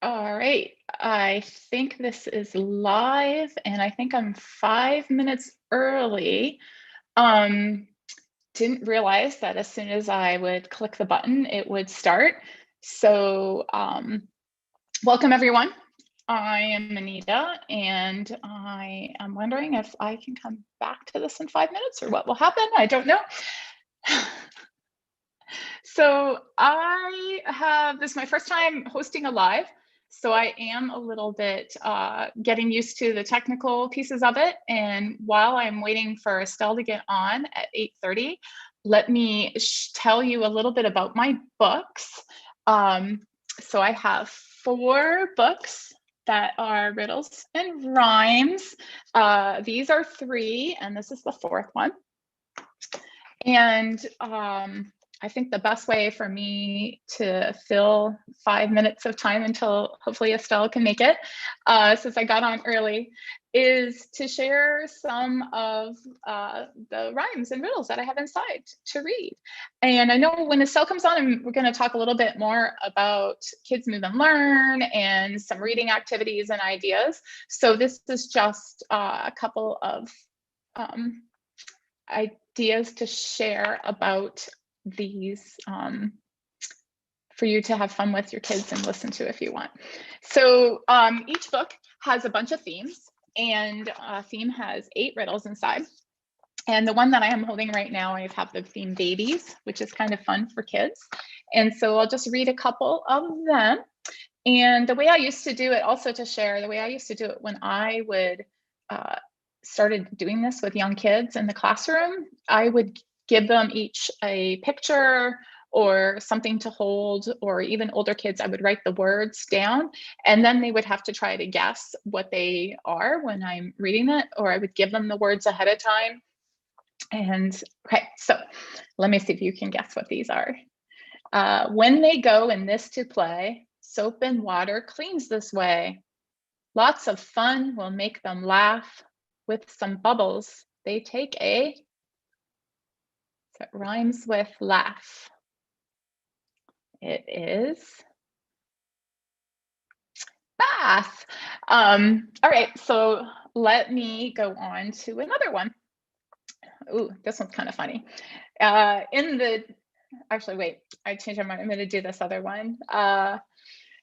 All right, I think this is live and I think I'm 5 minutes early. Didn't realize that as soon as I would click the button, it would start. So welcome everyone. I am Anita and I am wondering if I can come back to this in 5 minutes or what will happen. I don't know. So this is my first time hosting a live. So I am a little bit getting used to the technical pieces of it. And while I'm waiting for Estelle to get on at 8:30, let me tell you a little bit about my books. So I have 4 books that are riddles and rhymes. These are 3, and this is the 4th one. And I think the best way for me to fill 5 minutes of time until hopefully Estelle can make it, since I got on early, is to share some of the rhymes and riddles that I have inside to read. And I know when Estelle comes on, we're going to talk a little bit more about Kids Move and Learn and some reading activities and ideas. So this is just a couple of ideas to share about these for you to have fun with your kids and listen to if you want. So each book has a bunch of themes, and a theme has 8 riddles inside. And the one that I am holding right now, I have the theme babies, which is kind of fun for kids. And so I'll just read a couple of them. And the way I used to do it, also to share, the way I used to do it when I would started doing this with young kids in the classroom, I would give them each a picture or something to hold, or even older kids, I would write the words down, and then they would have to try to guess what they are when I'm reading it, or I would give them the words ahead of time. And okay, so let me see if you can guess what these are. When they go in this to play, soap and water cleans this way. Lots of fun will make them laugh. With some bubbles, they take a, so it rhymes with laugh. It is bath. All right, so let me go on to another one. Ooh, this one's kind of funny. Actually, wait, I changed my mind. I'm going to do this other one.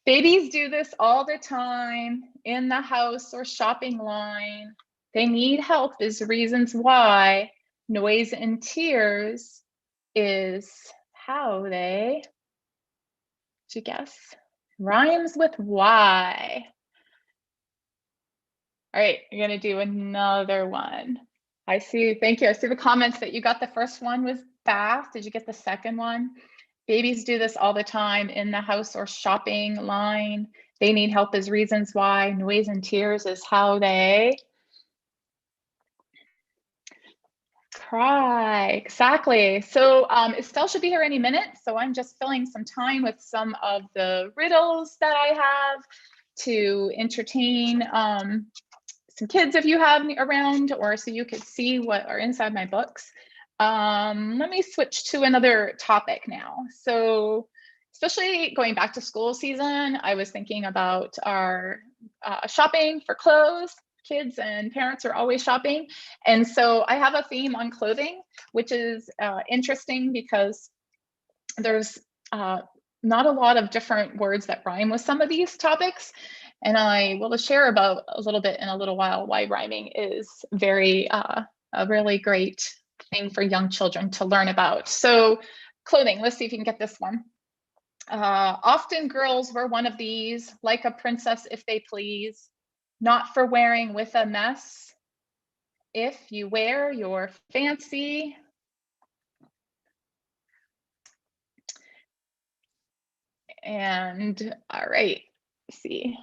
Babies do this all the time in the house or shopping line. They need help is reasons why. Noise and tears is how they, did you guess? Rhymes with why. All right, you're gonna do another one. I see, thank you. I see the comments that you got the first one was bath. Did you get the second one? Babies do this all the time in the house or shopping line. They need help is reasons why. Noise and tears is how they cry. Exactly. So Estelle should be here any minute. So I'm just filling some time with some of the riddles that I have to entertain some kids if you have around, or so you could see what are inside my books. Let me switch to another topic now. So especially going back to school season, I was thinking about our shopping for clothes. Kids and parents are always shopping. And so I have a theme on clothing, which is interesting because there's not a lot of different words that rhyme with some of these topics. And I will share about a little bit in a little while why rhyming is a really great thing for young children to learn about. So clothing, let's see if you can get this one. Often girls wear one of these, like a princess if they please, not for wearing with a mess. If you wear your fancy. And all right, let's see.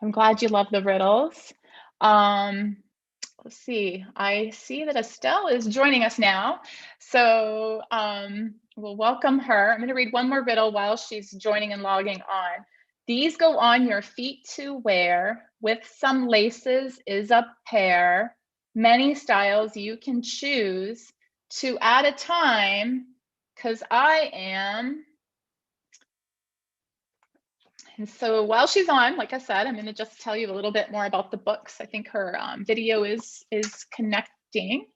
I'm glad you love the riddles. Let's see. I see that Estelle is joining us now. So we'll welcome her. I'm going to read one more riddle while she's joining and logging on. These go on your feet to wear. With some laces is a pair. Many styles you can choose. 2 at a time, because I am And so while she's on, like I said, I'm going to just tell you a little bit more about the books. I think her video is connecting.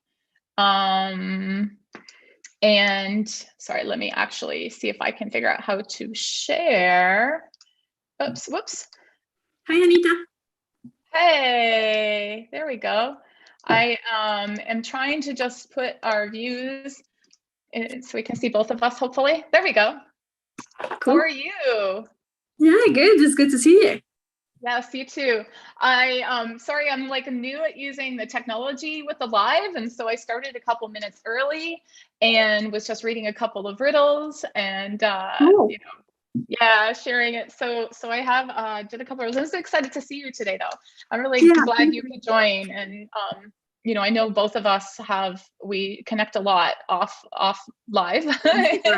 And sorry, let me actually see if I can figure out how to share. Oops, whoops. Hi, Anita. Hey, there we go. I am trying to just put our views in so we can see both of us, hopefully. There we go. Cool. How are you? Yeah, good. It's good to see you. Yes, you too. Sorry, I'm like new at using the technology with the live. And so I started a couple minutes early and was just reading a couple of riddles and, Cool. you know, yeah, sharing it. So I have did a couple of riddles. I'm so excited to see you today though. I'm really glad you could join. And, you know, I know both of us we connect a lot off live. Yeah.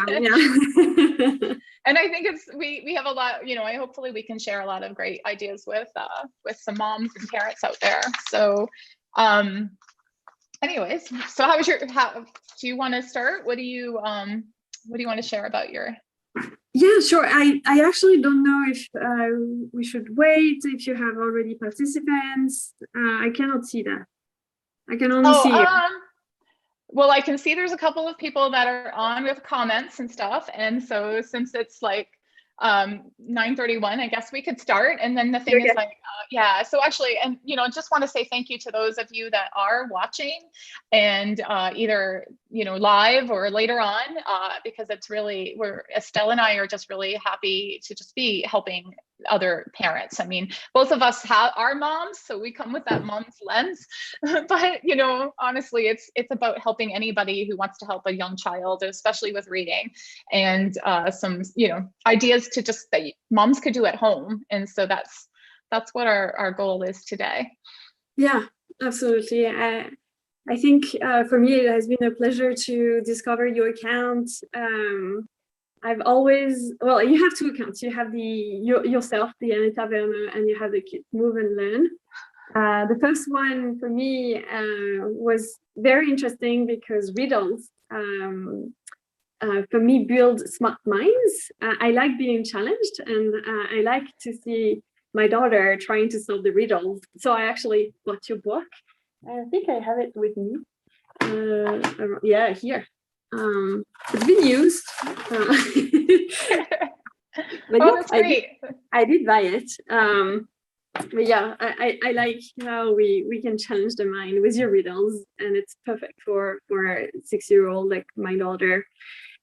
And I think we have a lot, you know, hopefully we can share a lot of great ideas with some moms and parents out there. So anyways, so do you want to start? What do you want to share about your? Yeah, sure. I actually don't know if we should wait if you have already participants. I cannot see that. I can only see you. Well, I can see there's a couple of people that are on with comments and stuff. And so since it's like 9:31, I guess we could start. And then the thing is like, yeah, so actually, and, you know, just want to say thank you to those of you that are watching and either, you know, live or later on, because it's really, Estelle and I are just really happy to just be helping other parents. I mean, both of us are moms, so we come with that mom's lens, but you know, honestly, it's about helping anybody who wants to help a young child, especially with reading, and some, you know, ideas to just that moms could do at home. And so that's what our goal is today. Yeah, absolutely. I think for me, it has been a pleasure to discover your account. I've always, well, you have two accounts. You have yourself, the Anita Vermeer, and you have the Kids Move and Learn. The first one for me was very interesting because riddles, for me, build smart minds. I like being challenged, and I like to see my daughter trying to solve the riddles. So I actually bought your book. I think I have it with me. Yeah, here. It's been used. But oh, that's great. I did buy it. But yeah, I like how we can challenge the mind with your riddles, and it's perfect for a 6-year-old like my daughter.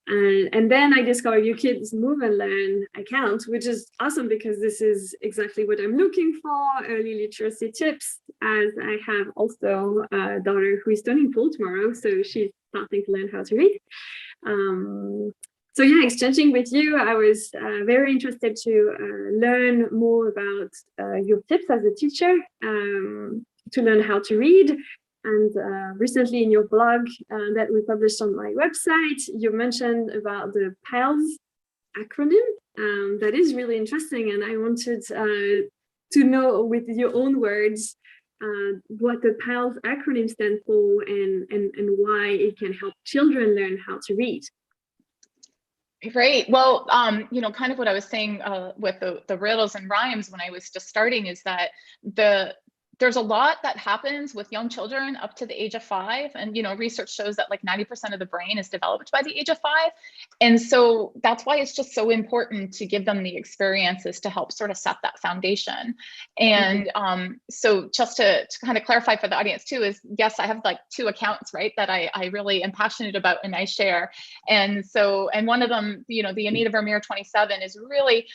And then I discovered your Kids Move and Learn account, which is awesome because this is exactly what I'm looking for, early literacy tips, as I have also a daughter who is turning 4 tomorrow, so she's starting to learn how to read. So yeah, exchanging with you, I was very interested to learn more about your tips as a teacher, to learn how to read. And recently in your blog that we published on my website, you mentioned about the PALS acronym. That is really interesting. And I wanted to know with your own words what the PALS acronym stands for and why it can help children learn how to read. Great. Well, you know, kind of what I was saying with the riddles and rhymes when I was just starting is that there's a lot that happens with young children up to the age of 5. And, you know, research shows that like 90% of the brain is developed by the age of 5. And so that's why it's just so important to give them the experiences to help sort of set that foundation. And so just to kind of clarify for the audience too, is yes, I have like 2 accounts, right, that I really am passionate about and I share. And so, and one of them, you know, the Anita Vermeer 27 is really,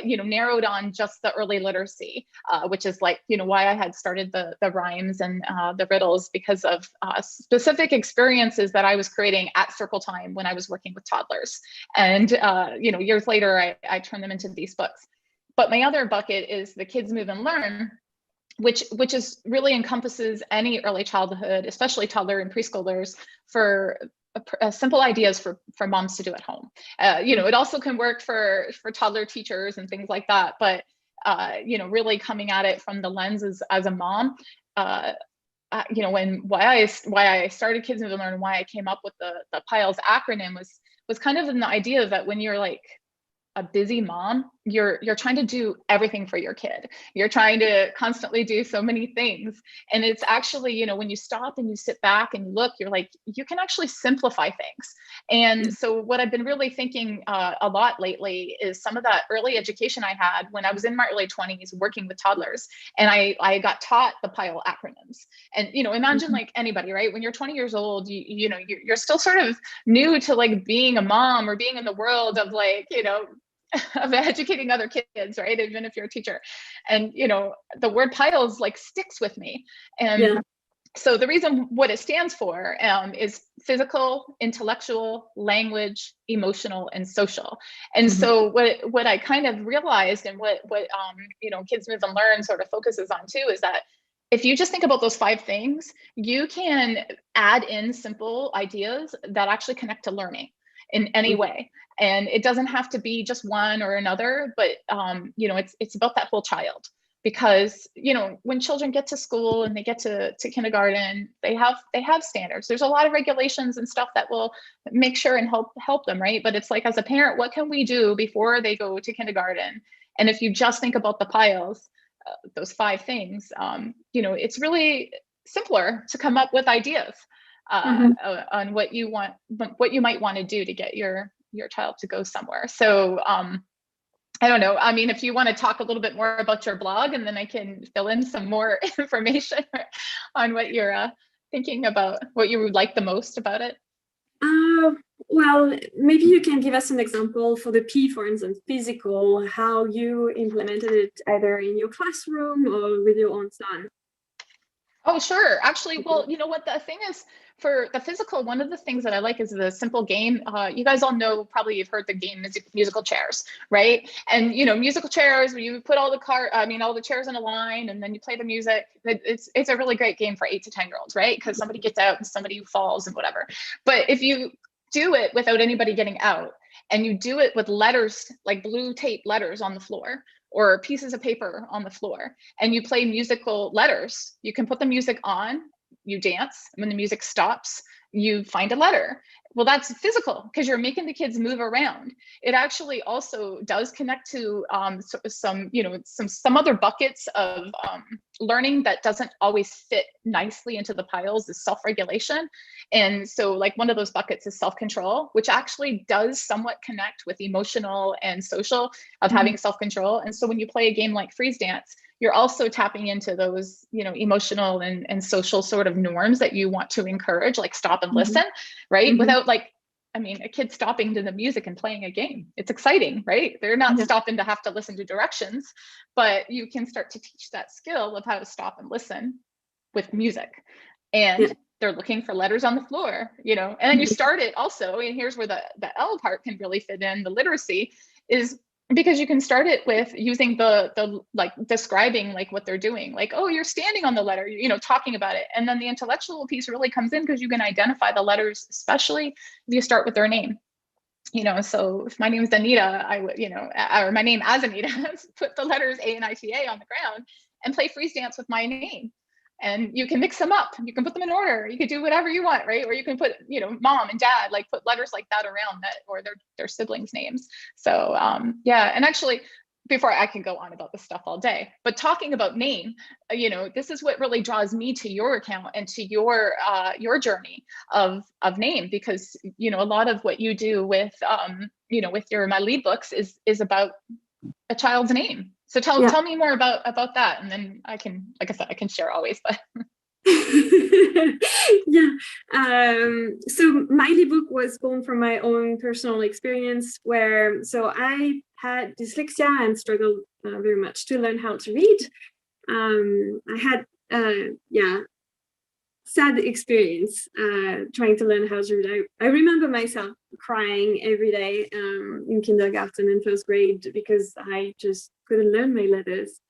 you know, narrowed on just the early literacy, which is like, you know, why I had started the rhymes and the riddles, because of specific experiences that I was creating at Circle Time when I was working with toddlers. And, you know, years later, I turned them into these books. But my other bucket is the Kids Move and Learn, which is really encompasses any early childhood, especially toddler and preschoolers, for simple ideas for moms to do at home. You know, it also can work for toddler teachers and things like that. But you know, really coming at it from the lenses as a mom, you know, why I started Kids Move and Learn and why I came up with the PILES acronym was kind of in the idea that when you're like a busy mom you're trying to do everything for your kid. You're trying to constantly do so many things. And it's actually, you know, when you stop and you sit back and you look, you're like, you can actually simplify things. And so what I've been really thinking a lot lately is some of that early education I had when I was in my early 20s working with toddlers. And I got taught the PILE acronyms. And, you know, imagine like anybody, right? When you're 20 years old, you know, you're still sort of new to like being a mom or being in the world of like, you know, of educating other kids, right? Even if you're a teacher. And, you know, the word piles like sticks with me. And so the reason what it stands for is physical, intellectual, language, emotional, and social. And so what I kind of realized and what you know, Kids Move and Learn sort of focuses on too is that if you just think about those 5 things, you can add in simple ideas that actually connect to learning in any way. And it doesn't have to be just one or another, but you know, it's about that whole child. Because, you know, when children get to school and they get to kindergarten, they have standards. There's a lot of regulations and stuff that will make sure and help them, right? But it's like, as a parent, what can we do before they go to kindergarten? And if you just think about the piles, those 5 things, you know, it's really simpler to come up with ideas on what you might want to do to get your child to go somewhere. So I don't know. I mean, if you want to talk a little bit more about your blog, and then I can fill in some more information on what you're thinking about, what you would like the most about it. Well, maybe you can give us an example for the P, for instance, physical, how you implemented it either in your classroom or with your own son. Oh, sure. Actually, well, you know what the thing is for the physical, one of the things that I like is the simple game. You guys all know, probably you've heard the game musical chairs, right? And, you know, musical chairs, where you put all the chairs in a line and then you play the music. It's a really great game for 8 to 10-year-olds, right? Because somebody gets out and somebody falls and whatever. But if you do it without anybody getting out, and you do it with letters, like blue tape letters on the floor, or pieces of paper on the floor, and you play musical letters, you can put the music on, you dance, and when the music stops, you find a letter. Well, that's physical because you're making the kids move around. It actually also does connect to some other buckets of learning that doesn't always fit nicely into the piles is self-regulation. And so like one of those buckets is self-control, which actually does somewhat connect with emotional and social of having self-control. And so when you play a game like freeze dance, you're also tapping into those, you know, emotional and social sort of norms that you want to encourage, like stop and listen, right? Without like, I mean, a kid stopping to the music and playing a game. It's exciting, right? They're not stopping to have to listen to directions, but you can start to teach that skill of how to stop and listen with music. And they're looking for letters on the floor, you know, and then you start it also, and here's where the L part can really fit in, the literacy is because you can start it with using the like describing like what they're doing, like, oh, you're standing on the letter, you know, talking about it. And then the intellectual piece really comes in because you can identify the letters, especially if you start with their name. You know, so if my name is Anita, I would, you know, or my name as Anita, put the letters A and ITA on the ground and play freeze dance with my name. And you can mix them up. You can put them in order. You can do whatever you want, right? Or you can put, you know, mom and dad, like put letters like that around that, or their siblings' names. So yeah, and actually, before I can go on about this stuff all day, but talking about name, you know, this is what really draws me to your account and to your journey of name, because you know a lot of what you do with you know with my lead books is about a child's name. So tell me more about that, and then I can, like I said, I can share always, but. So my ebook was born from my own personal experience so I had dyslexia and struggled very much to learn how to read. I had sad experience trying to learn how to read. I remember myself crying every day in kindergarten and first grade because I just couldn't learn my letters.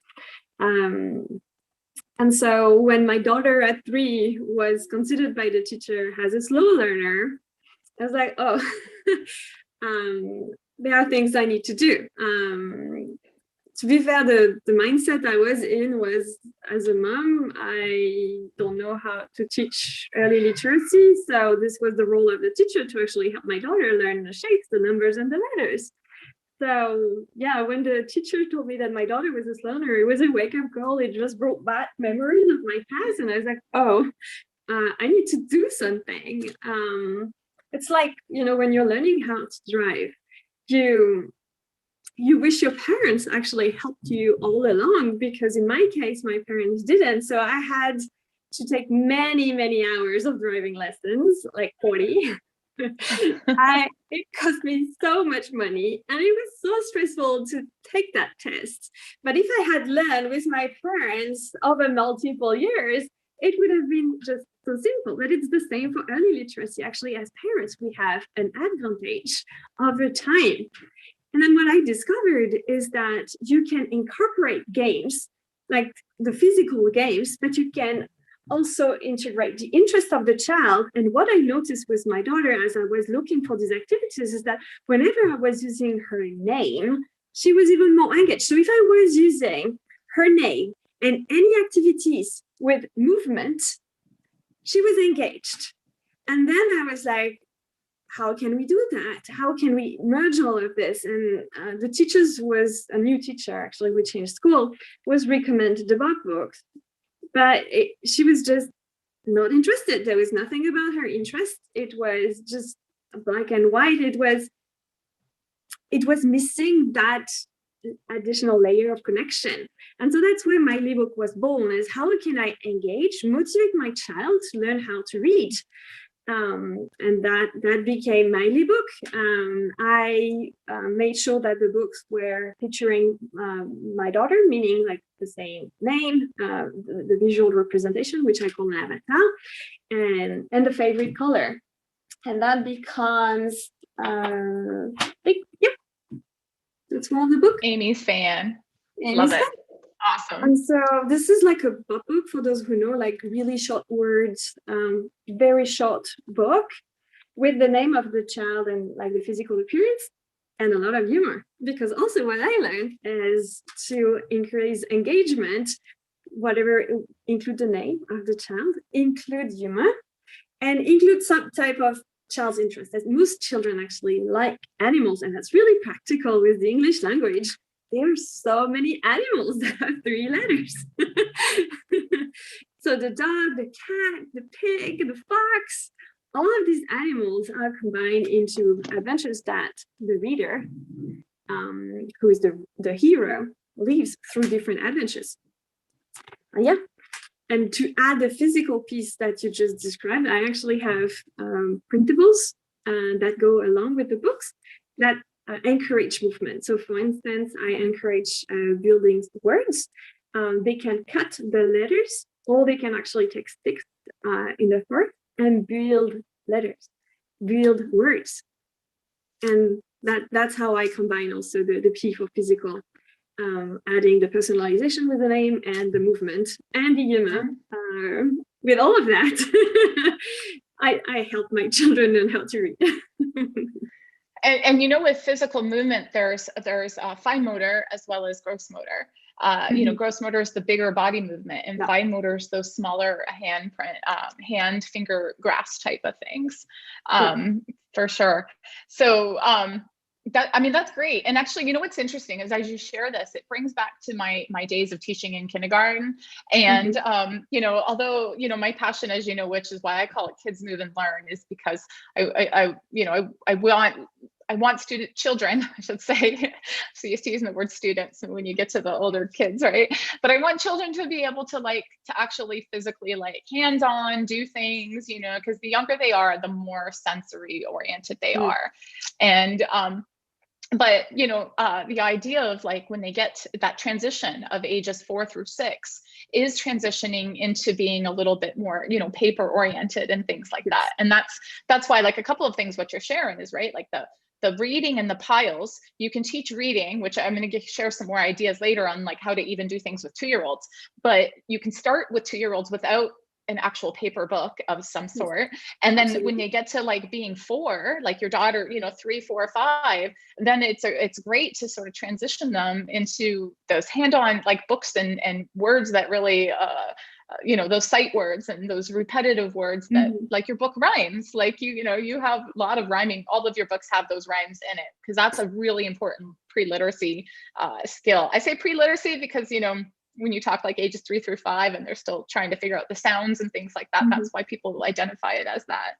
And so when my daughter at 3 was considered by the teacher as a slow learner, I was like, oh, there are things I need to do. To be fair, the mindset I was in was, as a mom, I don't know how to teach early literacy. So this was the role of the teacher to actually help my daughter learn the shapes, the numbers, and the letters. So yeah, when the teacher told me that my daughter was a learner, it was a wake-up call. It just brought back memories of my past, and I was like, oh, I need to do something. It's like, when you're learning how to drive, you wish your parents actually helped you all along, because in my case, my parents didn't. So I had to take many, many hours of driving lessons, like 40. It cost me so much money, and it was so stressful to take that test. But if I had learned with my parents over multiple years, it would have been just so simple. But it's the same for early literacy. Actually, as parents, we have an advantage over time. And then what I discovered is that you can incorporate games, like the physical games, but you can also integrate the interest of the child. And what I noticed with my daughter as I was looking for these activities is that whenever I was using her name, she was even more engaged. So if I was using her name and any activities with movement, she was engaged. And then I was like, how can we do that? How can we merge all of this? And the teachers was a new teacher, actually, we changed school, was recommended the books. But she was just not interested. There was nothing about her interest. It was just black and white. It was missing that additional layer of connection. And so that's where my book was born, is how can I engage, motivate my child to learn how to read? And that became my book. I made sure that the books were featuring my daughter, meaning like the same name, the visual representation, which I call an avatar, and the favorite color. And that becomes that's one of the book. Amy's fan. Love it. Awesome. And so this is like a book for those who know, like really short words, very short book with the name of the child and like the physical appearance and a lot of humor. Because also what I learned is to increase engagement, whatever, include the name of the child, include humor, and include some type of child's interest. As most children actually like animals, and that's really practical with the English language. There are so many animals that have 3 letters. So the dog, the cat, the pig, the fox, all of these animals are combined into adventures that the reader, who is the hero, lives through different adventures. And to add the physical piece that you just described, I actually have printables that go along with the books that encourage movement. So for instance, I encourage building words. They can cut the letters, or they can actually take sticks in the fork and build letters, build words. And that's how I combine also the P for physical, adding the personalization with the name and the movement and the humor. With all of that, I help my children learn how to read. And with physical movement, there's fine motor as well as gross motor. Gross motor is the bigger body movement, and fine motor is those smaller hand finger grasp type of things, for sure. So that's great. And actually, what's interesting is as you share this, it brings back to my days of teaching in kindergarten. And although my passion, as which is why I call it Kids Move and Learn, is because I want children, I should say. So used to using the word students when you get to the older kids, right? But I want children to be able to actually physically hands-on do things, because the younger they are, the more sensory oriented they are. And but the idea of when they get that transition of ages 4 through 6 is transitioning into being a little bit more paper oriented and things like that. And that's why a couple of things what you're sharing is right, the reading and the piles. You can teach reading, which I'm going to share some more ideas later on how to even do things with 2-year-olds, but you can start with 2-year-olds without an actual paper book of some sort. And then when they get to being 4, your daughter, 3, 4, 5, then it's great to sort of transition them into those hand-on books and words that really those sight words and those repetitive words that like your book rhymes, like you have a lot of rhyming. All of your books have those rhymes in it, because that's a really important pre-literacy skill. I say pre-literacy because when you talk like ages 3 through 5 and they're still trying to figure out the sounds and things like that, that's why people identify it as that.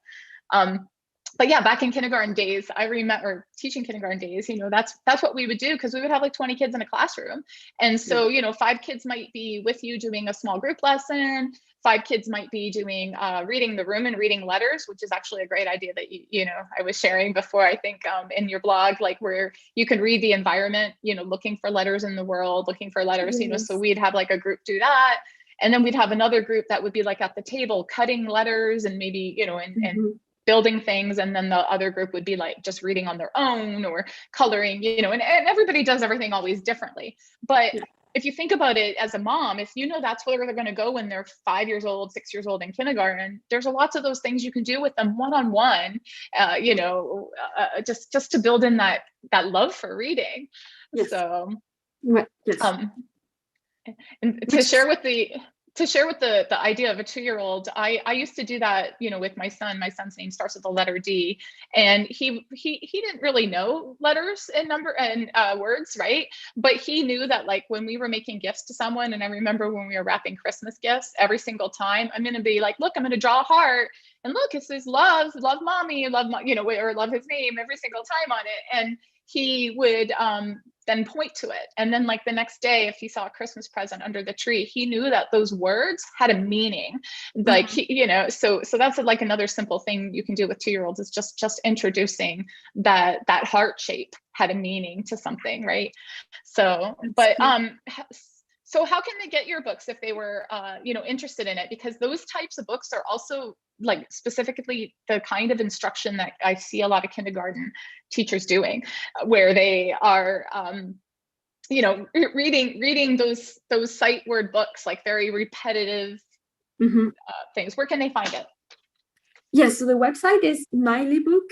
But yeah, back in kindergarten days, I remember teaching kindergarten days, that's what we would do, because we would have like 20 kids in a classroom. And so, 5 kids might be with you doing a small group lesson. 5 kids might be doing reading the room and reading letters, which is actually a great idea that I was sharing before, I think, in your blog, like where you can read the environment, looking for letters in the world, looking for letters, so we'd have like a group do that. And then we'd have another group that would be like at the table cutting letters and maybe, and building things. And then the other group would be like just reading on their own or coloring, and everybody does everything always differently. But if you think about it as a mom, if that's where they're going to go when they're 5 years old, 6 years old in kindergarten, there's lots of those things you can do with them one-on-one, just to build in that love for reading. Yes. So, yes. And to share with the idea of a 2-year-old, I used to do that, with my son. My son's name starts with the letter D, and he didn't really know letters and words, right? But he knew that like when we were making gifts to someone, and I remember when we were wrapping Christmas gifts, every single time I'm going to be like, look, I'm going to draw a heart, and look, it says love mommy, love, or love his name every single time on it. And he would then point to it. And then like the next day, if he saw a Christmas present under the tree, he knew that those words had a meaning. Like, so that's like another simple thing you can do with 2-year-olds is just introducing that heart shape had a meaning to something, right? So, but, so how can they get your books if they were, interested in it? Because those types of books are also like specifically the kind of instruction that I see a lot of kindergarten teachers doing, where they are, reading those sight word books, like very repetitive things. Where can they find it? Yes, so the website is Miley Book.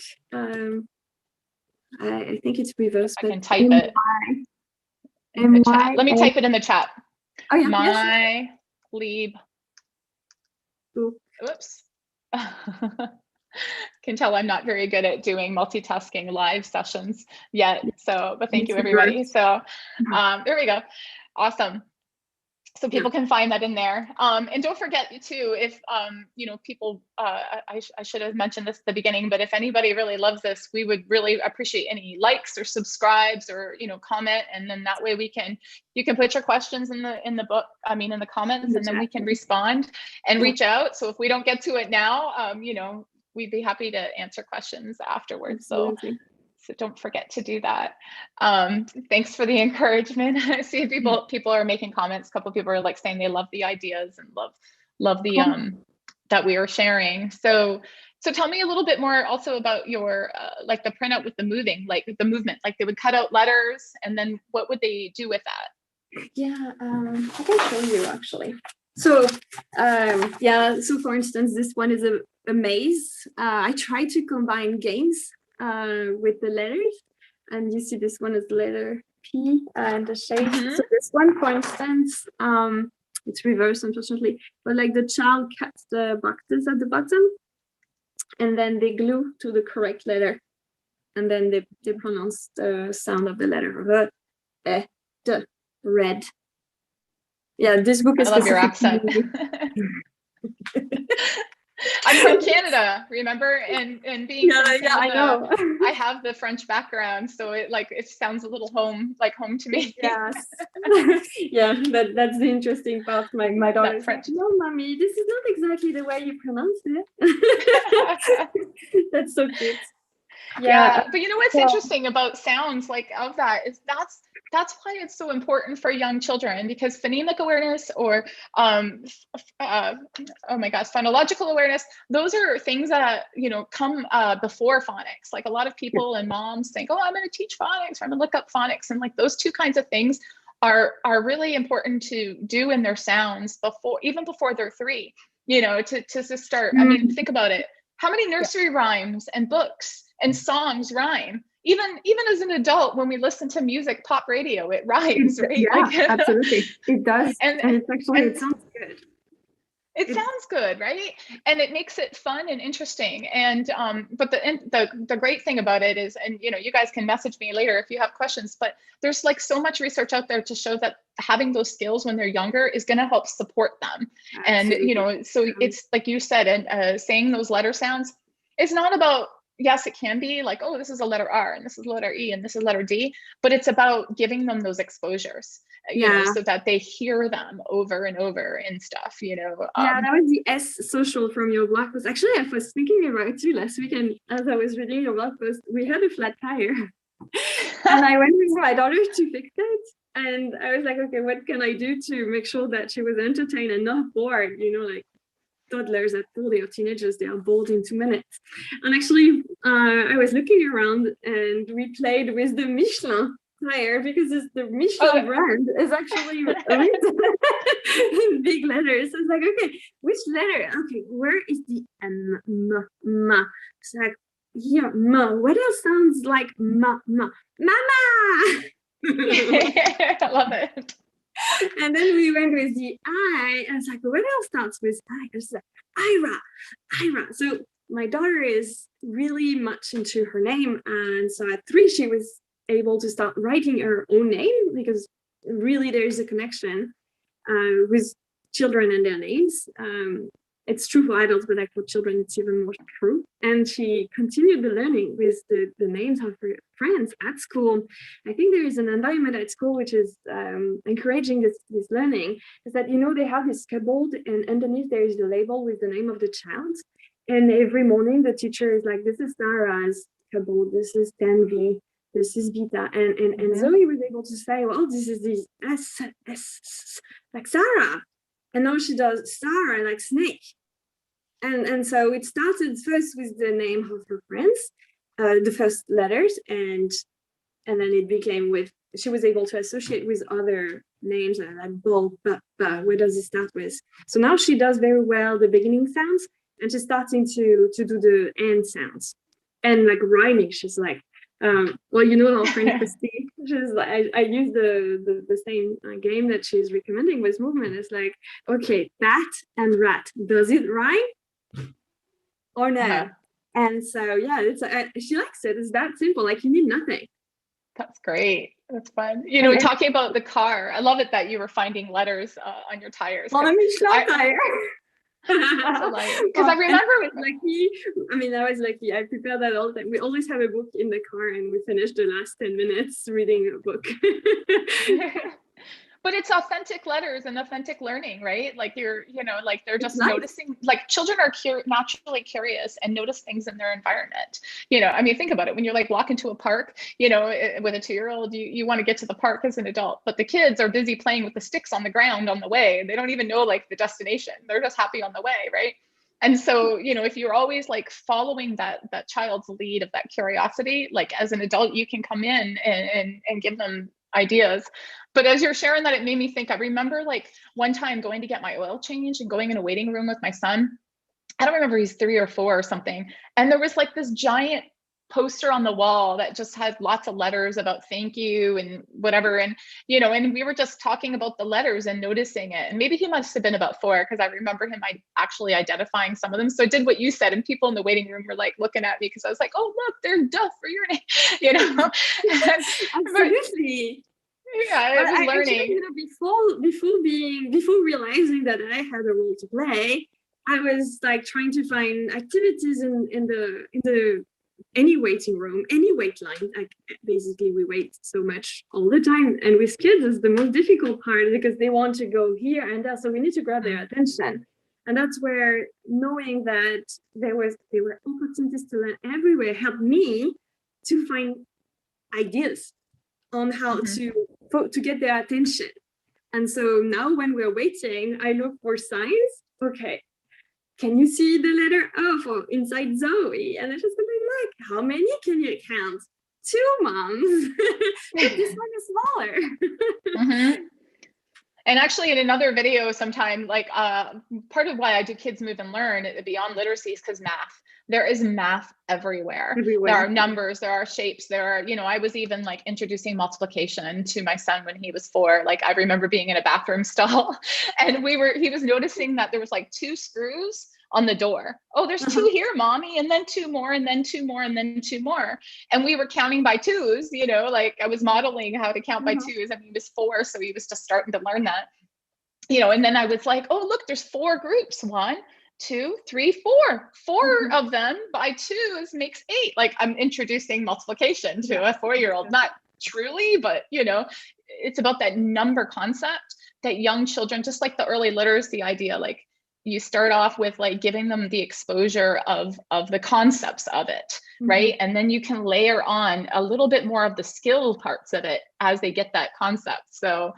I think it's reversed. I can type it in the chat. Let me type it in the chat. Oh yeah. My lead. Whoops. Can tell I'm not very good at doing multitasking live sessions yet. So, but thank you everybody. So there we go. Awesome. So people can find that in there. And don't forget too, if, people, I should have mentioned this at the beginning, but if anybody really loves this, we would really appreciate any likes or subscribes or, comment. And then that way you can put your questions in the book, in the comments, and then we can respond and reach out. So if we don't get to it now, we'd be happy to answer questions afterwards. So don't forget to do that. Thanks for the encouragement. I see people are making comments. A couple of people are like saying they love the ideas and love the that we are sharing. So tell me a little bit more also about your like the printout with the movement, like they would cut out letters, and then what would they do with that? Yeah, I can show you actually. So so for instance, this one is a maze. I try to combine games with the letters, and you see this one is letter P and the shape. So this one, for instance, it's reversed unfortunately, but like the child cuts the boxes at the bottom, and then they glue to the correct letter, and then they pronounce the sound of the letter red. Yeah, this book is. I love your accent. I'm from Canada, remember, and being from Canada, I know. I have the French background, so it sounds a little home to me. Yes. Yeah, that's the interesting part. My daughter's French. Like, no, mommy, this is not exactly the way you pronounce it. That's so cute. Yeah, but what's interesting about sounds like of that is that's why it's so important for young children, because phonemic awareness or phonological awareness, those are things that come before phonics. Like a lot of people and moms think, oh, I'm going to teach phonics, or I'm going to look up phonics, and like those two kinds of things are really important to do in their sounds before they're 3. To start. I mean, think about it. How many nursery rhymes and books and songs rhyme? Even as an adult, when we listen to music, pop radio, it rhymes, right? Yeah, absolutely, it does, and it's actually it sounds good. It sounds good, right? And it makes it fun and interesting. And but the great thing about it is, and you guys can message me later if you have questions, but there's like so much research out there to show that having those skills when they're younger is going to help support them. Absolutely. And so it's like you said, and saying those letter sounds is not about, yes, it can be like, oh, this is a letter R and this is letter E and this is letter D, but it's about giving them those exposures, so that they hear them over and over and stuff, Yeah, that was the S social from your blog post. Actually, I was thinking about you last weekend as I was reading your blog post. We had a flat tire and I went with my daughter to fix it. And I was like, okay, what can I do to make sure that she was entertained and not bored? Like toddlers at 40 or teenagers, they are bored in 2 minutes. And actually, I was looking around and we played with the Michelin tire because it's the Michelin brand is actually written in big letters. So it's like, okay, which letter? Okay, where is the M? It's like, here, M. What else sounds like mama? I love it. And then we went with the I, and it's like, what else starts with I? It's like Ira. So my daughter is really much into her name, and so at 3 she was able to start writing her own name because really there is a connection with children and their names. It's true for adults, but like for children, it's even more true. And she continued the learning with the names of her friends at school. I think there is an environment at school which is encouraging this learning. Is that they have this cupboard, and underneath there is the label with the name of the child. And every morning the teacher is like, "This is Sarah's cupboard. This is Tanvi. This is Vita." And Zoe was able to say, "Well, this is the S like Sarah." And now she does Sarah like snake. And so it started first with the name of her friends, the first letters, and then it became with, she was able to associate with other names like Bo, where does it start with? So now she does very well the beginning sounds, and she's starting to do the end sounds. And like rhyming, she's like, our friend Christy, she's like, I use the same game that she's recommending with movement. It's like, okay, bat and rat, does it rhyme or no? Uh-huh. And so it's she likes it. It's that simple. Like, you need nothing. That's great. That's fun. Talking about the car, I love it that you were finding letters on your tires. Well, let me show tire. Because I remember I was lucky. I prepare that all the time. We always have a book in the car, and we finish the last 10 minutes reading a book. But it's authentic letters and authentic learning, right? Like they're just noticing, like children are naturally curious and notice things in their environment. Think about it. When you're like walk into a park, with a 2-year-old, you want to get to the park as an adult, but the kids are busy playing with the sticks on the ground on the way. They don't even know like the destination. They're just happy on the way, right? And so, if you're always like following that child's lead of that curiosity, like as an adult, you can come in and give them ideas. But as you're sharing that, it made me think, I remember like one time going to get my oil change and going in a waiting room with my son. I don't remember, he's 3 or 4 or something. And there was like this giant poster on the wall that just had lots of letters about thank you and whatever. And, and we were just talking about the letters and noticing it. And maybe he must have been about 4, because I remember him actually identifying some of them. So I did what you said, and people in the waiting room were like looking at me because I was like, oh, look, they're Duff for your name, Absolutely. Yeah, I was learning. Before realizing that I had a role to play, I was like trying to find activities in the any waiting room, any wait line. Like basically, we wait so much all the time, and with kids, it's the most difficult part because they want to go here and there, so we need to grab their attention. And that's where knowing that there were opportunities to learn everywhere helped me to find ideas on how to get their attention. And so now when we're waiting, I look for signs. Okay, can you see the letter O for inside Zoe? And it's just like, how many can you count? 2, moms. But this one is smaller. And actually in another video sometime, like part of why I do Kids Move and Learn beyond literacy is because math. There is math everywhere. There are numbers, there are shapes, there are, you know, I was even like introducing multiplication to my son when he was 4. Like I remember being in a bathroom stall and he was noticing that there was like 2 screws on the door. Oh, there's 2 here, mommy, and then 2 more, and then 2 more, and then 2 more. And we were counting by 2s, you know, like I was modeling how to count by 2s, and he was 4, so he was just starting to learn that, you know. And then I was like, oh, look, there's 4 groups, 1, 2, 3, 4. 4 of them by 2s makes 8. Like I'm introducing multiplication to a 4-year-old, not truly, but you know, it's about that number concept that young children, just like the early literacy idea, like you start off with like giving them the exposure of the concepts of it, right? And then you can layer on a little bit more of the skill parts of it as they get that concept. So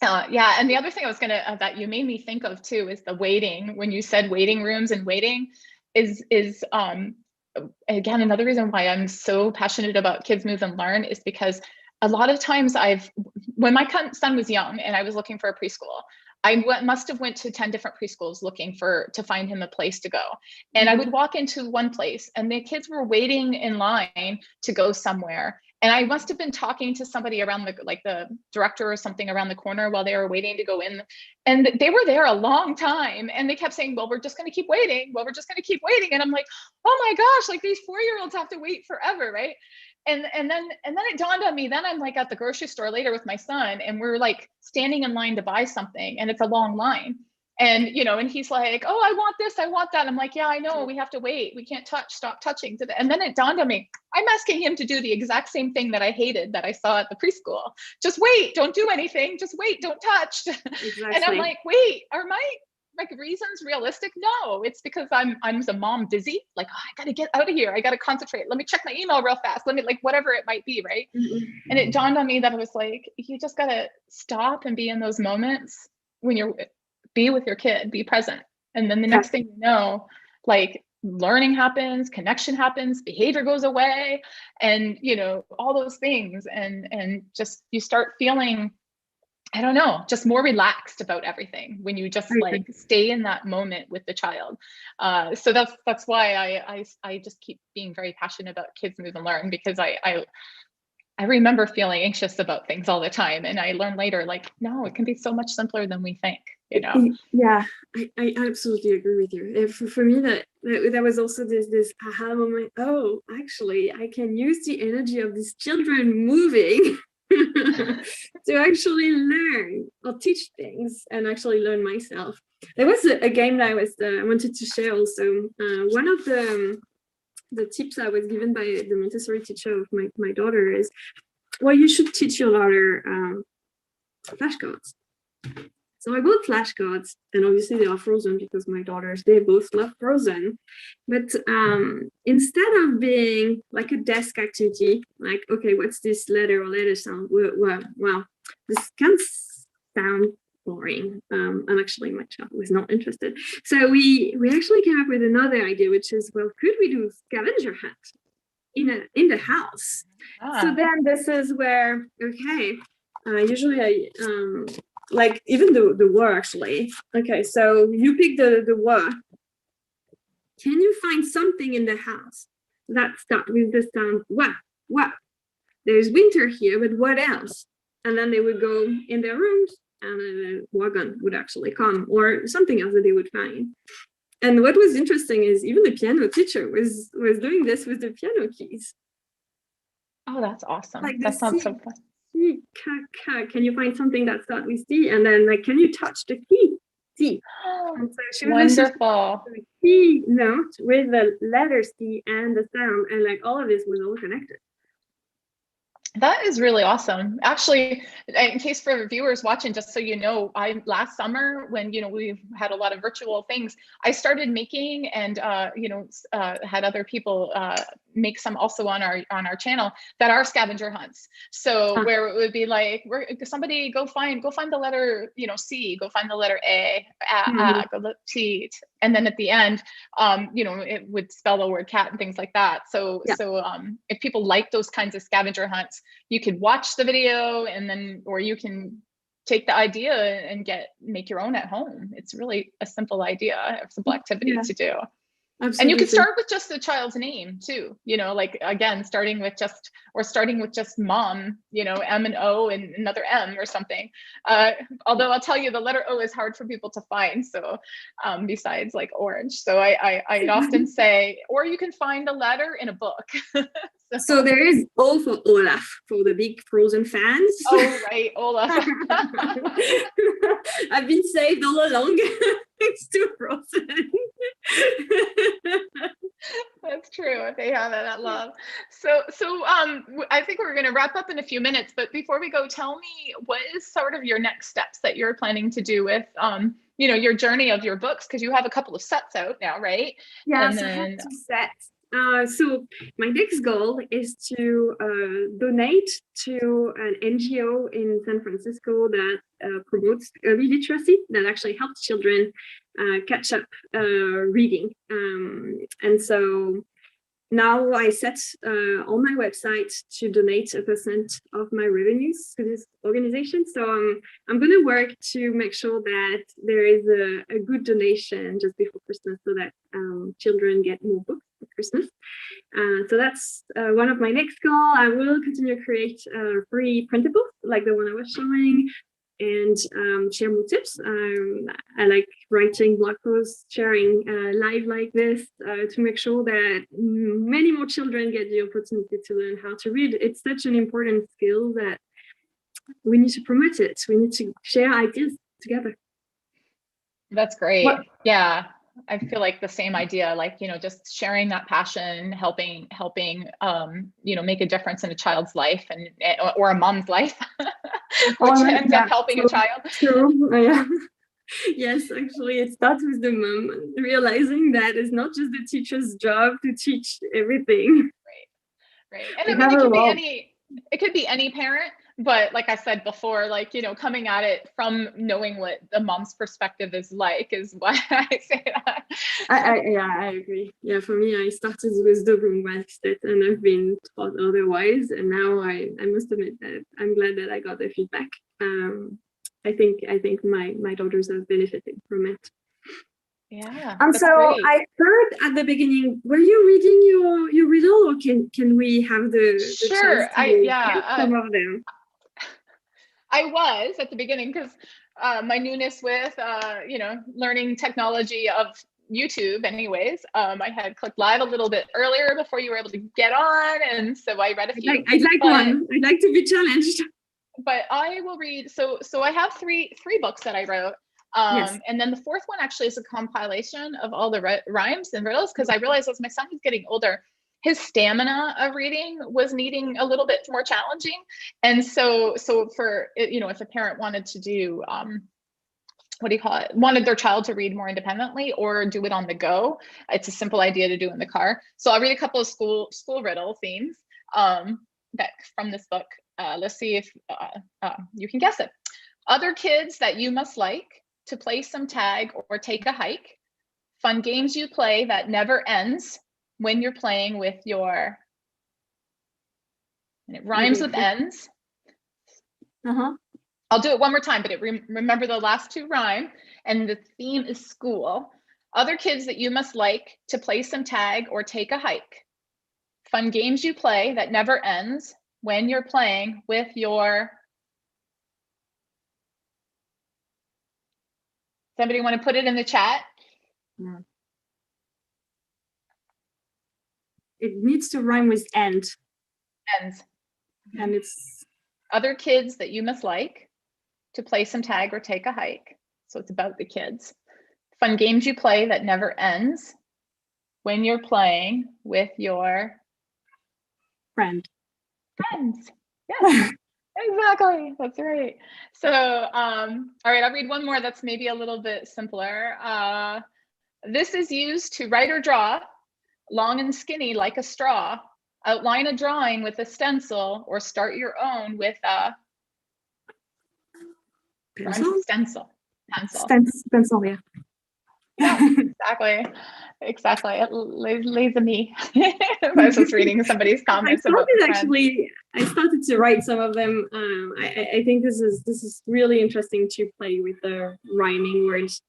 yeah, and the other thing I was gonna that you made me think of too is the waiting. When you said waiting rooms and waiting is again another reason why I'm so passionate about Kids Move and Learn is because a lot of times when my son was young and I was looking for a preschool, I must have went to 10 different preschools looking to find him a place to go. And I would walk into one place and the kids were waiting in line to go somewhere. And I must have been talking to somebody around the director or something around the corner while they were waiting to go in. And they were there a long time. And they kept saying, well, we're just going to keep waiting. Well, we're just going to keep waiting. And I'm like, oh my gosh, like these 4-year-olds have to wait forever, right? And then it dawned on me, then I'm like at the grocery store later with my son and we're like standing in line to buy something and it's a long line. And, you know, and he's like, oh, I want this, I want that. I'm like, yeah, I know, we have to wait. We can't stop touching. And then it dawned on me, I'm asking him to do the exact same thing that I hated that I saw at the preschool. Just wait, don't do anything, just wait, don't touch. Exactly. And I'm like, wait, are my reasons realistic? No, it's because I'm as a mom busy, like, oh, I gotta get out of here, I gotta concentrate, let me check my email real fast, let me, like, whatever it might be, right? And it dawned on me that it was like, you just gotta stop and be in those moments when be with your kid, be present. And then the next thing you know, like learning happens, connection happens, behavior goes away, and you know, all those things, and just you start feeling, I don't know, just more relaxed about everything when you just like stay in that moment with the child. So that's why I just keep being very passionate about Kids Move and Learn, because I remember feeling anxious about things all the time, and I learned later, like, no, it can be so much simpler than we think, you know? Yeah, I absolutely agree with you. For me, that was also this aha moment. Oh, actually, I can use the energy of these children moving to actually learn or teach things and actually learn myself. There was a game that I wanted to share also. One of the tips I was given by the Montessori teacher of my daughter is, well, you should teach your daughter flashcards. So I bought flashcards, and obviously they are frozen because my daughters, they both love frozen. But instead of being like a desk activity, like, okay, what's this letter or letter sound? Well, this can sound boring. And actually my child was not interested. So we actually came up with another idea, which is, well, could we do scavenger hunt in the house? So then this is where, okay, usually I like even the word actually. Okay, so you pick the word. Can you find something in the house that starts with the sound what? There's winter here, but what else? And then they would go in their rooms, and a wagon would actually come, or something else that they would find. And what was interesting is even the piano teacher was doing this with the piano keys. Oh, that's awesome. Like that sounds so fun. C, can you find something that starts with C? And then, like, can you touch the key? C. And so she was wonderful. The key note with the letter C and the sound, and like all of this was all connected. That is really awesome. Actually, in case for viewers watching, just so you know, last summer when, you know, we've had a lot of virtual things, I started making and, you know, had other people make some also on our channel that are scavenger hunts. So where it would be like, somebody go find the letter, you know, C, go find the letter A, go T, and then at the end, you know, it would spell the word cat and things like that. So if people like those kinds of scavenger hunts, you could watch the video and then, or you can take the idea and make your own at home. It's really a simple idea, a simple activity to do. Absolutely. And you could start with just the child's name too, like again, starting with just mom, M and O and another M or something. Although I'll tell you, the letter O is hard for people to find. So besides like orange. So I'd often say, or you can find a letter in a book. So there is O for Olaf, for the big Frozen fans. Oh, right, Olaf. I've been saved all along. Thanks to Frozen. That's true. They have it at love. So I think we're going to wrap up in a few minutes, but before we go, tell me what is sort of your next steps that you're planning to do with your journey of your books, because you have a couple of sets out now, right? Yeah, so I have 2 sets. So my next goal is to donate to an NGO in San Francisco that promotes early literacy, that actually helps children catch up reading. And so now I set on my website to donate 1% of my revenues to this organization. So I'm going to work to make sure that there is a good donation just before Christmas, so that children get more books for Christmas. So that's one of my next goals. I will continue to create free printables like the one I was showing, and share more tips. I like writing blog posts, sharing live like this to make sure that many more children get the opportunity to learn how to read. It's such an important skill that we need to promote it. We need to share ideas together. That's great. Yeah. I feel like the same idea, like, just sharing that passion, helping, make a difference in a child's life or a mom's life, which ends up helping a child. True. Yeah. Yes, actually, it starts with the mom realizing that it's not just the teacher's job to teach everything. Right. And I mean, it could be any parent, but like I said before, like, coming at it from knowing what the mom's perspective is why I say that. I agree. Yeah, for me, I started with the room set, and I've been taught otherwise. And now I must admit that I'm glad that I got the feedback. I think my daughters have benefited from it. Yeah. And so great. I heard at the beginning, were you reading your riddle, or can we have the sure? Some of them. I was at the beginning because my newness with learning technology of YouTube anyways. I had clicked live a little bit earlier before you were able to get on, and so I read a few. I'd like to be challenged. But I will read. So I have three books that I wrote. Yes. And then the fourth one actually is a compilation of all the rhymes and riddles, because I realized as my son was getting older, his stamina of reading was needing a little bit more challenging. And so for, if a parent wanted to do, wanted their child to read more independently or do it on the go, it's a simple idea to do in the car. So I'll read a couple of school riddle themes that from this book. Let's see if you can guess it. Other kids that you must like, to play some tag or take a hike. Fun games you play that never ends when you're playing with your, and it rhymes with ends. I'll do it one more time, but remember the last two rhyme, and the theme is school. Other kids that you must like, to play some tag or take a hike. Fun games you play that never ends when you're playing with your. Somebody want to put it in the chat? Yeah. It needs to rhyme with end. Ends. And it's other kids that you must like, to play some tag or take a hike. So it's about the kids. Fun games you play that never ends when you're playing with your friends. Yes. Exactly. That's right. So, all right, I'll read one more that's maybe a little bit simpler. This is used to write or draw, long and skinny like a straw. Outline a drawing with a stencil, or start your own with a pencil. Stencil. Pencil. Pencil, yeah. Yeah, exactly. It lays me. I was just reading somebody's comments about the friends. I started to write some of them. I think this is really interesting to play with the rhyming words.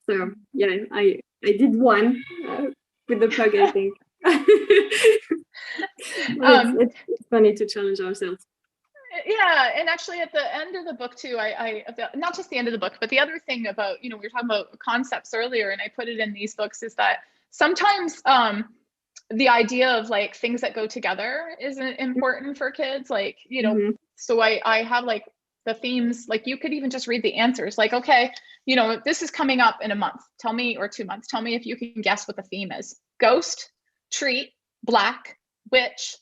So yeah, I did one with the pug, I think. It's funny to challenge ourselves. Yeah, and actually at the end of the book too, not just the end of the book, but the other thing about, we were talking about concepts earlier, and I put it in these books, is that sometimes the idea of like things that go together isn't important for kids. Like, so I have like the themes, like you could even just read the answers, like, okay, this is coming up in a month. Tell me, or 2 months. Tell me if you can guess what the theme is. Ghost, treat, black, witch,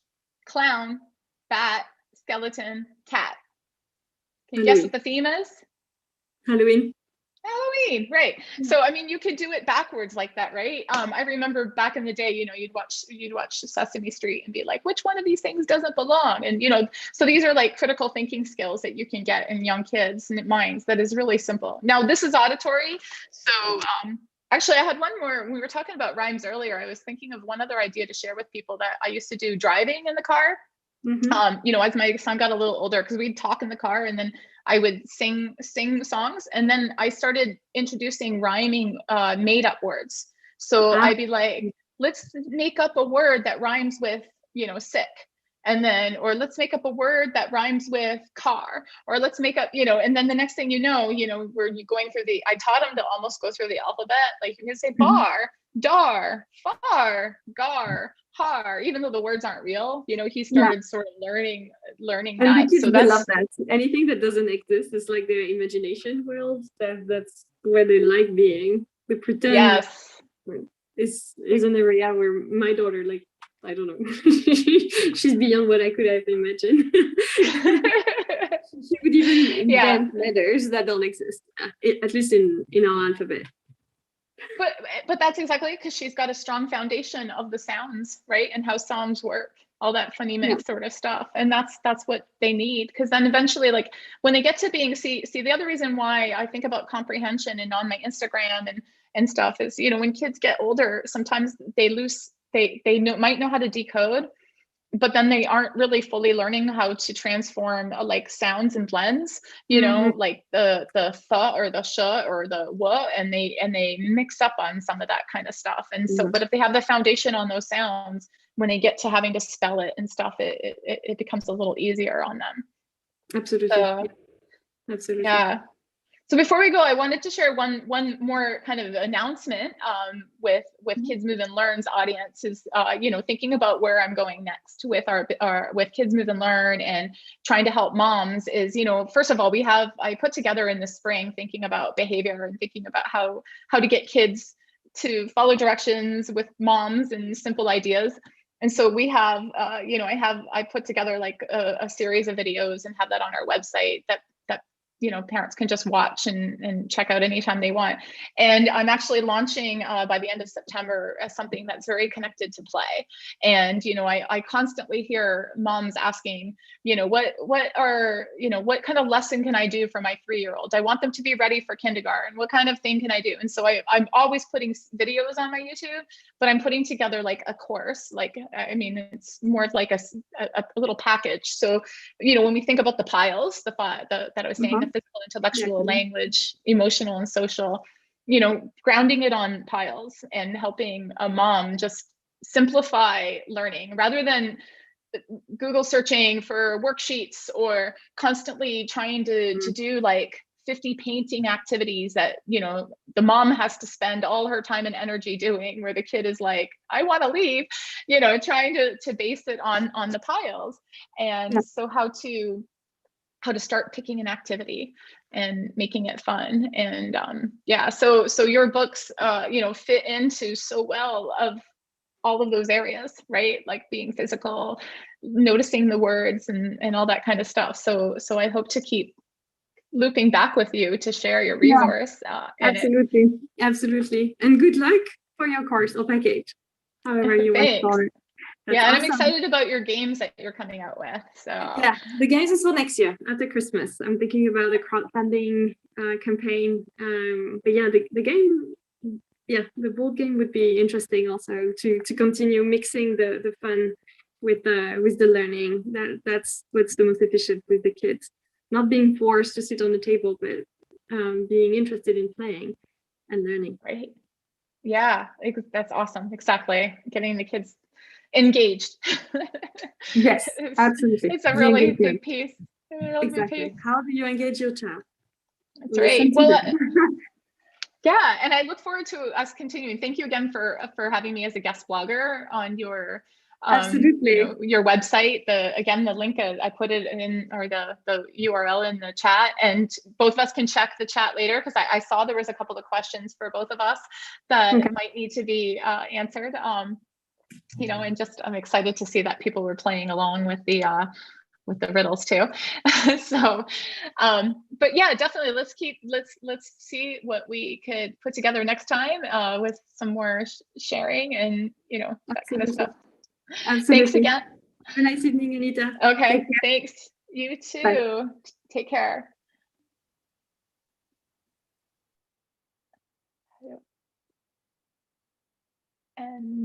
clown, bat, skeleton, cat. Can you guess what the theme is? Halloween. Halloween, right. So I mean, you could do it backwards like that, right? I remember back in the day, you'd watch Sesame Street and be like, which one of these things doesn't belong? And so these are like critical thinking skills that you can get in young kids' minds. That is really simple. Now this is auditory, so actually I had one more. When we were talking about rhymes earlier, I was thinking of one other idea to share with people that I used to do driving in the car. As my son got a little older, because we'd talk in the car and then I would sing songs, and then I started introducing rhyming made up words. So I'd be like, let's make up a word that rhymes with sick, and then, or let's make up a word that rhymes with car, or let's make up, and then the next thing where you going through I taught him to almost go through the alphabet. Like you can say bar, dar, far, gar, har, even though the words aren't real. He started sort of learning and that. So that's, love that. Anything that doesn't exist is like their imagination world. That's where they like being. The pretend is an area where my daughter, like, I don't know, she's beyond what I could have imagined. She would even invent letters that don't exist, at least in our alphabet. But that's exactly because she's got a strong foundation of the sounds, right? And how sounds work, all that phonemic sort of stuff. And that's what they need. Because then eventually, like when they get to being, see, the other reason why I think about comprehension and on my Instagram and stuff is, when kids get older, sometimes they might know how to decode, but then they aren't really fully learning how to transform like sounds and blends, like the th or the sh or the w, and they mix up on some of that kind of stuff. And so, but if they have the foundation on those sounds, when they get to having to spell it and stuff, it becomes a little easier on them. Absolutely. Absolutely. Yeah. So before we go, I wanted to share one more kind of announcement with Kids Move and Learn's audience is, thinking about where I'm going next with with Kids Move and Learn and trying to help moms is, first of all, I put together in the spring thinking about behavior and thinking about how to get kids to follow directions with moms and simple ideas. And so we have, I put together like a series of videos and have that on our website that parents can just watch and check out anytime they want. And I'm actually launching by the end of September as something that's very connected to play. And, I constantly hear moms asking, what kind of lesson can I do for my 3-year-old? I want them to be ready for kindergarten. What kind of thing can I do? And so I'm always putting videos on my YouTube, but I'm putting together like a course, it's more like a little package. So, when we think about the piles, that I was saying, the physical, intellectual, language, emotional, and social, grounding it on piles and helping a mom just simplify learning rather than Google searching for worksheets or constantly trying to do like 50 painting activities that, the mom has to spend all her time and energy doing, where the kid is like, I want to leave, trying to base it on the piles. And so how to start picking an activity and making it fun. And so your books, fit into so well of all of those areas, right? Like being physical, noticing the words and all that kind of stuff. So I hope to keep looping back with you to share your resource. Absolutely. And good luck for your course or package, however you want to call it. And I'm excited about your games that you're coming out with. So the games is for next year after Christmas. I'm thinking about the crowdfunding campaign. But the game yeah, the board game would be interesting also to continue mixing the fun with the learning. That's what's the most efficient with the kids. Not being forced to sit on the table, but being interested in playing and learning. Right. Yeah, that's awesome. Exactly. Getting the kids engaged. Yes, it's, absolutely. it's a The really big engagement. piece. A really big Exactly. piece. How do you engage your child? That's right. Listen to Well, them. yeah, and I look forward to us continuing. Thank you again for having me as a guest blogger on your Absolutely. your website. The link I put it in, or the URL in the chat, and both of us can check the chat later, because I saw there was a couple of questions for both of us that might need to be answered. And just I'm excited to see that people were playing along with the riddles too. So but yeah, definitely let's see what we could put together next time with some more sharing and that kind of stuff. Absolutely. Thanks again. Have a nice evening, Anita. Okay, thanks. You too. Bye. Take care. And